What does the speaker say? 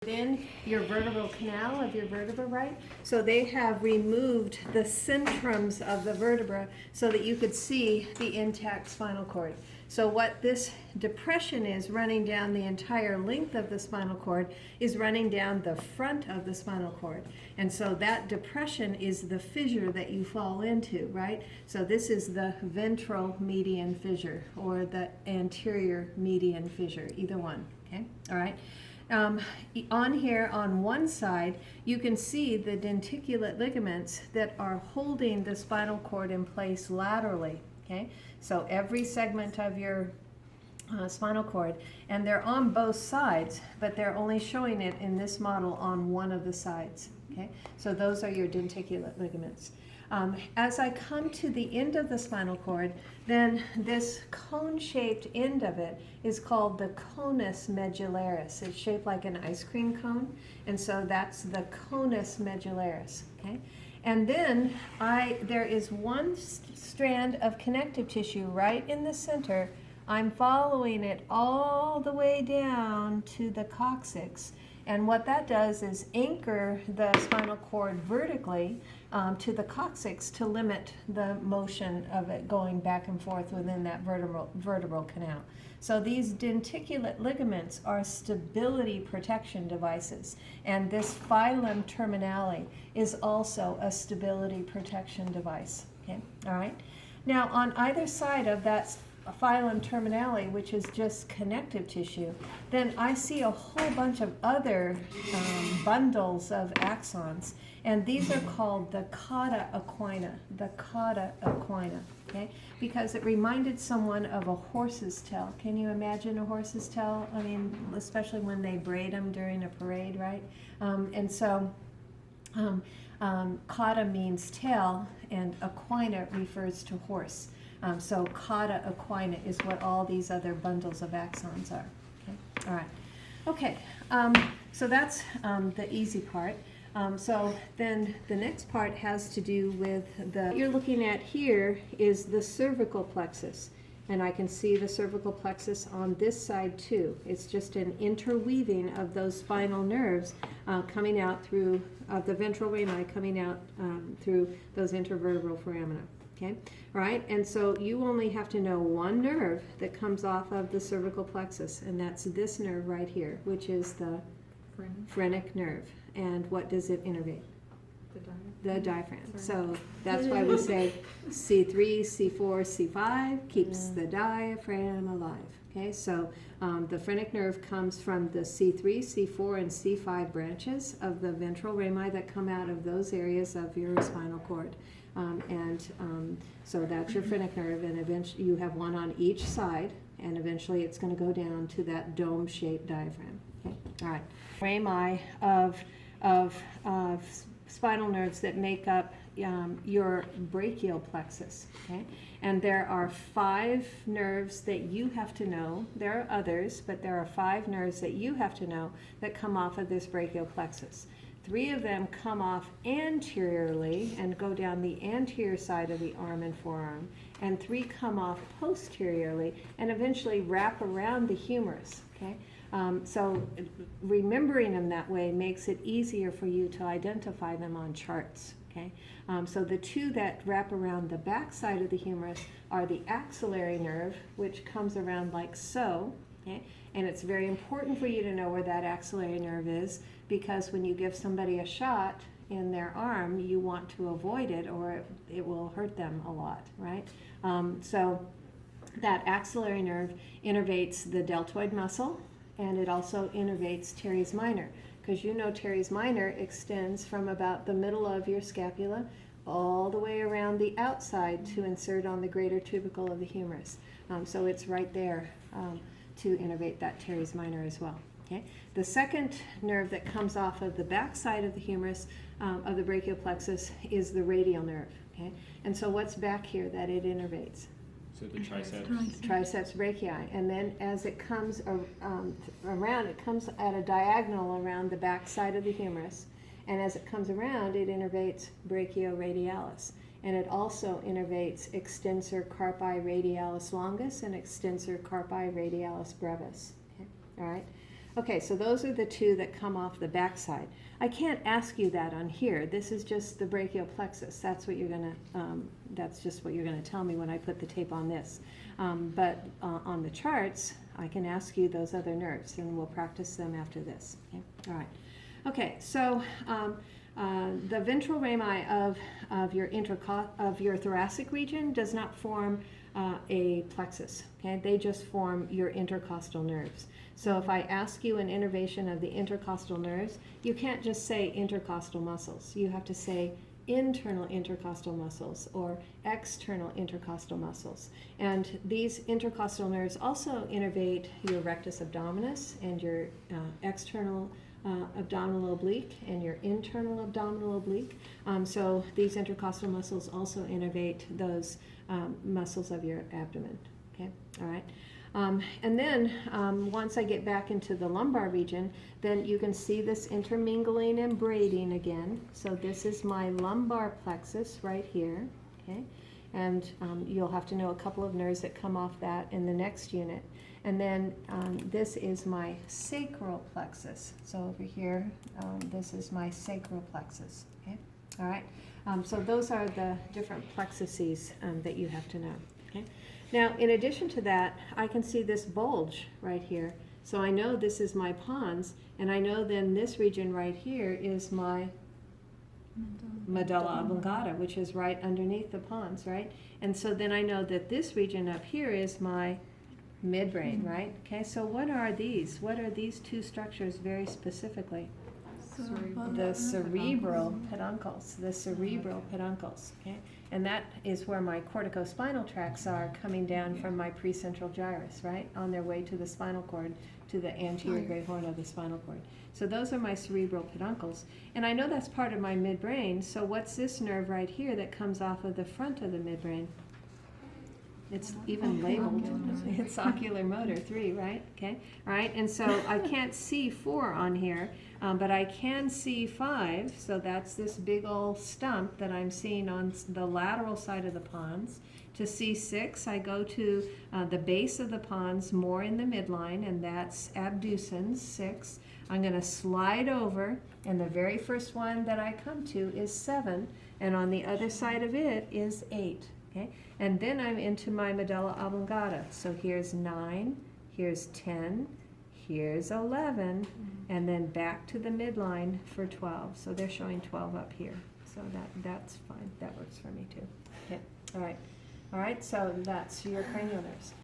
within your vertebral canal of your vertebra, right? So they have removed the centrums of the vertebra so that you could see the intact spinal cord. So what this depression is running down the entire length of the spinal cord is running down the front of the spinal cord. And so that depression is the fissure that you fall into, right? So this is the ventral median fissure or the anterior median fissure, either one, okay? All right. On here on one side, you can see the denticulate ligaments that are holding the spinal cord in place laterally. Okay, so every segment of your spinal cord, and they're on both sides, but they're only showing it in this model on one of the sides. Okay, so those are your denticulate ligaments. As I come to the end of the spinal cord, then this cone-shaped end of it is called the conus medullaris. It's shaped like an ice cream cone, and so that's the conus medullaris. Okay, and then there is one strand of connective tissue right in the center. I'm following it all the way down to the coccyx. And what that does is anchor the spinal cord vertically to the coccyx to limit the motion of it going back and forth within that vertebral canal. So these denticulate ligaments are stability protection devices. And this filum terminale is also a stability protection device. Okay, all right. Now on either side of that filum terminale, which is just connective tissue, then I see a whole bunch of other bundles of axons, and these are called the cauda equina, okay? Because it reminded someone of a horse's tail. Can you imagine a horse's tail? I mean, especially when they braid them during a parade, right? Cauda means tail, and equina refers to horse. So cauda equina is what all these other bundles of axons are. Okay? All right. Okay. So that's the easy part. So then the next part has to do with what you're looking at here is the cervical plexus. And I can see the cervical plexus on this side too. It's just an interweaving of those spinal nerves coming out through the ventral rami, coming out through those intervertebral foramina. Okay, right? And so you only have to know one nerve that comes off of the cervical plexus, and that's this nerve right here, which is the phrenic nerve. And what does it innervate? The diaphragm. So that's why we say C3, C4, C5 keeps the diaphragm alive. Okay, so the phrenic nerve comes from the C3, C4, and C5 branches of the ventral rami that come out of those areas of your spinal cord. So that's your phrenic nerve, and eventually you have one on each side, and eventually it's going to go down to that dome-shaped diaphragm. Okay, all right. Rami of spinal nerves that make up your brachial plexus. Okay, and there are 5 nerves that you have to know. There are others, but there are 5 nerves that you have to know that come off of this brachial plexus. 3 of them come off anteriorly and go down the anterior side of the arm and forearm, and 3 come off posteriorly and eventually wrap around the humerus. Okay, so remembering them that way makes it easier for you to identify them on charts. Okay, so the 2 that wrap around the back side of the humerus are the axillary nerve, which comes around like so. Okay, and it's very important for you to know where that axillary nerve is, because when you give somebody a shot in their arm, you want to avoid it or it will hurt them a lot, right? So that axillary nerve innervates the deltoid muscle, and it also innervates teres minor, because you know teres minor extends from about the middle of your scapula all the way around the outside to insert on the greater tubercle of the humerus. So it's right there to innervate that teres minor as well. Okay. The second nerve that comes off of the back side of the humerus of the brachial plexus is the radial nerve. Okay, and so what's back here that it innervates? So the triceps. Triceps brachii, and then as it comes around, it comes at a diagonal around the back side of the humerus, and as it comes around, it innervates brachioradialis. And it also innervates extensor carpi radialis longus and extensor carpi radialis brevis. Okay? All right. Okay, so those are the two that come off the backside. I can't ask you that on here. This is just the brachial plexus. That's what you're gonna. That's just what you're gonna tell me when I put the tape on this. But on the charts, I can ask you those other nerves, and we'll practice them after this. Okay. All right. Okay. So the ventral rami of your thoracic region does not form a plexus. Okay, they just form your intercostal nerves. So if I ask you an innervation of the intercostal nerves, you can't just say intercostal muscles. You have to say internal intercostal muscles or external intercostal muscles. And these intercostal nerves also innervate your rectus abdominis and your external abdominal oblique and your internal abdominal oblique. So these intercostal muscles also innervate those muscles of your abdomen. Okay, all right. And then once I get back into the lumbar region, then you can see this intermingling and braiding again. So this is my lumbar plexus right here. Okay, and you'll have to know a couple of nerves that come off that in the next unit. And then this is my sacral plexus. So over here, this is my sacral plexus. Okay, all right. So those are the different plexuses that you have to know. Okay. Now, in addition to that, I can see this bulge right here. So I know this is my pons, and I know then this region right here is my medulla oblongata, which is right underneath the pons, right? And so then I know that this region up here is my midbrain, right? Okay, so what are these? What are these two structures very specifically? The cerebral peduncles, okay? And that is where my corticospinal tracts are coming down from my precentral gyrus, right? On their way to the spinal cord, to the anterior great horn of the spinal cord. So those are my cerebral peduncles. And I know that's part of my midbrain, so what's this nerve right here that comes off of the front of the midbrain? It's even labeled. It's ocular motor 3, right? Okay. All right. And so I can't see 4 on here, but I can see 5. So that's this big old stump that I'm seeing on the lateral side of the pons. To see 6, I go to the base of the pons, more in the midline, and that's abducens 6. I'm going to slide over, and the very first one that I come to is 7, and on the other side of it is 8. Okay, and then I'm into my medulla oblongata. So here's 9, here's 10, here's 11, and then back to the midline for 12. So they're showing 12 up here. So that's fine. That works for me too. Okay, all right. All right, so that's your cranial nerves.